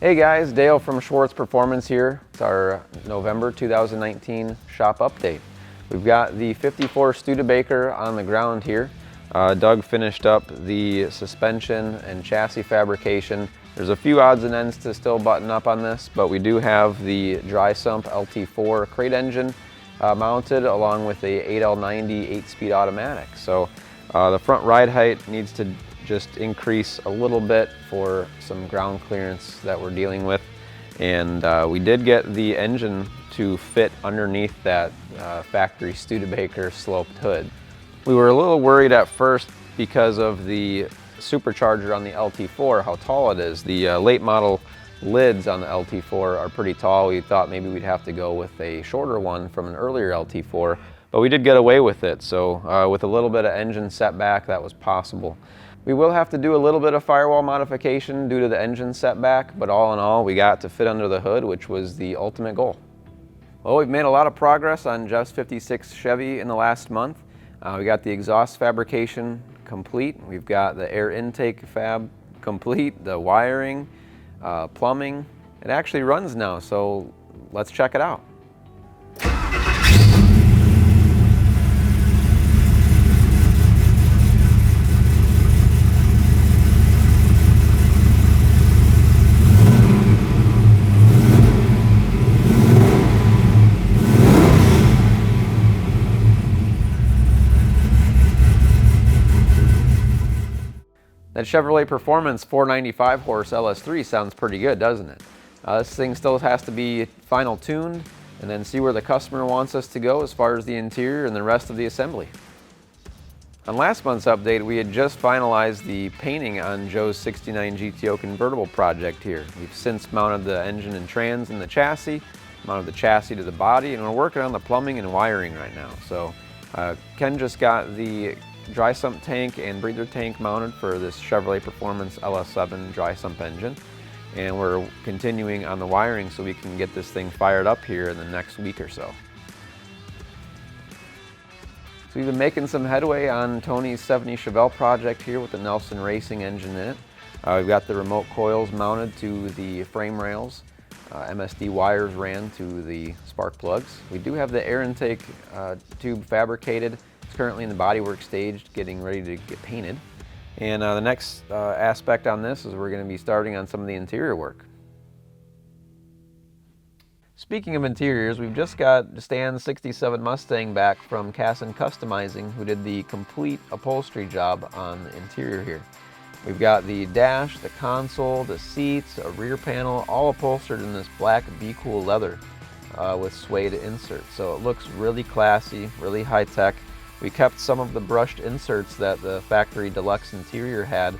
Hey guys, Dale from Schwartz Performance here. It's our November 2019 shop update. We've got the 54 Studebaker on the ground here. Doug finished up the suspension and chassis fabrication. There's a few odds and ends to still button up on this, but we do have the dry sump LT4 crate engine mounted along with a 8L90 8-speed automatic. So the front ride height needs to just increase a little bit for some ground clearance that we're dealing with. And we did get the engine to fit underneath that factory Studebaker sloped hood. We were a little worried at first because of the supercharger on the LT4, how tall it is. The late model lids on the LT4 are pretty tall. We thought maybe we'd have to go with a shorter one from an earlier LT4, but we did get away with it. So with a little bit of engine setback, that was possible. We will have to do a little bit of firewall modification due to the engine setback, but all in all, we got to fit under the hood, which was the ultimate goal. Well, we've made a lot of progress on Jeff's 56 Chevy in the last month. We got the exhaust fabrication complete. We've got the air intake fab complete, the wiring, plumbing. It actually runs now, so let's check it out. That Chevrolet Performance 495 horse LS3 sounds pretty good, doesn't it? This thing still has to be final tuned and then see where the customer wants us to go as far as the interior and the rest of the assembly. On last month's update, we had just finalized the painting on Joe's 69 GTO convertible project here. We've since mounted the engine and trans in the chassis, mounted the chassis to the body, and we're working on the plumbing and wiring right now. So Ken just got the dry sump tank and breather tank mounted for this Chevrolet Performance LS7 dry sump engine, and we're continuing on the wiring so we can get this thing fired up here in the next week or so. So we've been making some headway on Tony's 70 Chevelle project here with the Nelson Racing engine in it. We've got the remote coils mounted to the frame rails. MSD wires ran to the spark plugs. We do have the air intake tube fabricated. It's currently in the bodywork stage, getting ready to get painted. And the next aspect on this is we're going to be starting on some of the interior work. Speaking of interiors, we've just got Stan's 67 Mustang back from Casson Customizing, who did the complete upholstery job on the interior here. We've got the dash, the console, the seats, a rear panel, all upholstered in this black Be Cool leather with suede inserts. So it looks really classy, really high-tech. We kept some of the brushed inserts that the factory deluxe interior had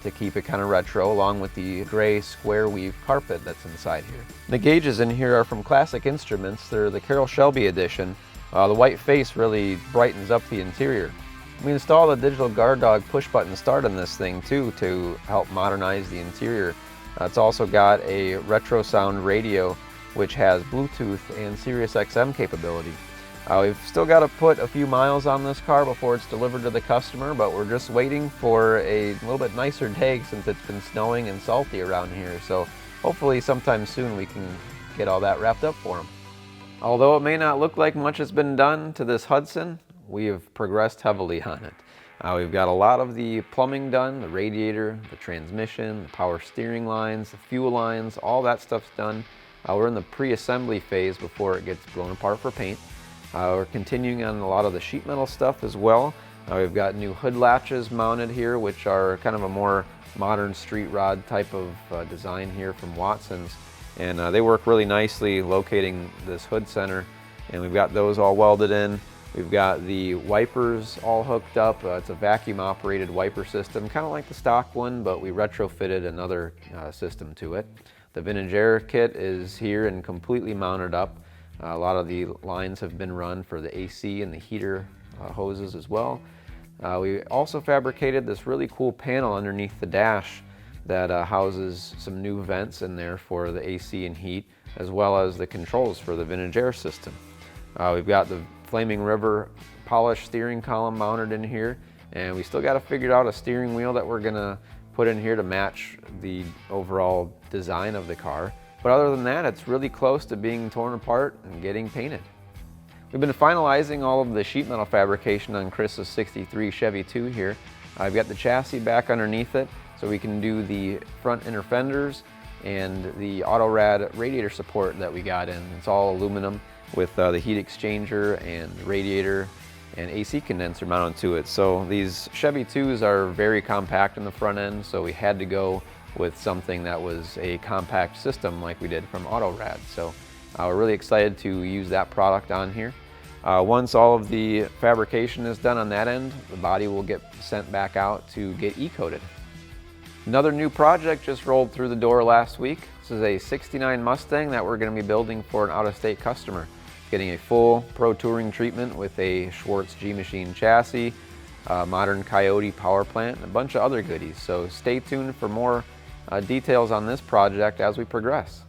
to keep it kind of retro, along with the gray square weave carpet that's inside here. The gauges in here are from Classic Instruments. They're the Carroll Shelby edition. The white face really brightens up the interior. We installed a digital guard dog push button start on this thing too to help modernize the interior. It's also got a retro sound radio which has Bluetooth and Sirius XM capability. We've still got to put a few miles on this car before it's delivered to the customer, but we're just waiting for a little bit nicer day since it's been snowing and salty around here. So hopefully sometime soon we can get all that wrapped up for them. Although it may not look like much has been done to this Hudson, we have progressed heavily on it. We've got a lot of the plumbing done, the radiator, the transmission, the power steering lines, the fuel lines, all that stuff's done. We're in the pre-assembly phase before it gets blown apart for paint. We're continuing on a lot of the sheet metal stuff as well. We've got new hood latches mounted here, which are kind of a more modern street rod type of design here from Watson's. And they work really nicely locating this hood center. And we've got those all welded in. We've got the wipers all hooked up. It's a vacuum operated wiper system, kind of like the stock one, but we retrofitted another system to it. The vintage air kit is here and completely mounted up. A lot of the lines have been run for the AC and the heater hoses as well. We also fabricated this really cool panel underneath the dash that houses some new vents in there for the AC and heat, as well as the controls for the vintage air system. We've got the Flaming River polished steering column mounted in here, and we still got to figure out a steering wheel that we're gonna put in here to match the overall design of the car. But other than that, it's really close to being torn apart and getting painted. We've been finalizing all of the sheet metal fabrication on Chris's '63 Chevy II here. I've got the chassis back underneath it so we can do the front inner fenders and the auto-rad radiator support that we got in. It's all aluminum with the heat exchanger and radiator and AC condenser mounted to it. So these Chevy IIs are very compact in the front end, so we had to go with something that was a compact system like we did from auto-rad. So we're really excited to use that product on here. Once all of the fabrication is done on that end, the body will get sent back out to get E-coated. Another new project just rolled through the door last week. This is a '69 Mustang that we're going to be building for an out-of-state customer. Getting a full Pro Touring treatment with a Schwartz G-Machine chassis, modern Coyote power plant, and a bunch of other goodies. So stay tuned for more details on this project as we progress.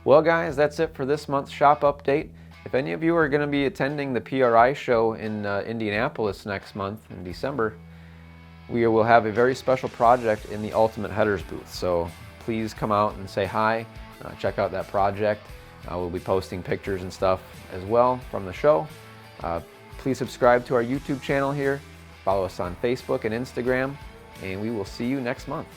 Well guys, that's it for this month's shop update. If any of you are going to be attending the PRI show in Indianapolis next month in December, we will have a very special project in the Ultimate Headers booth. So please come out and say hi, check out that project. We'll be posting pictures and stuff as well from the show. Please subscribe to our YouTube channel here, follow us on Facebook and Instagram, and we will see you next month.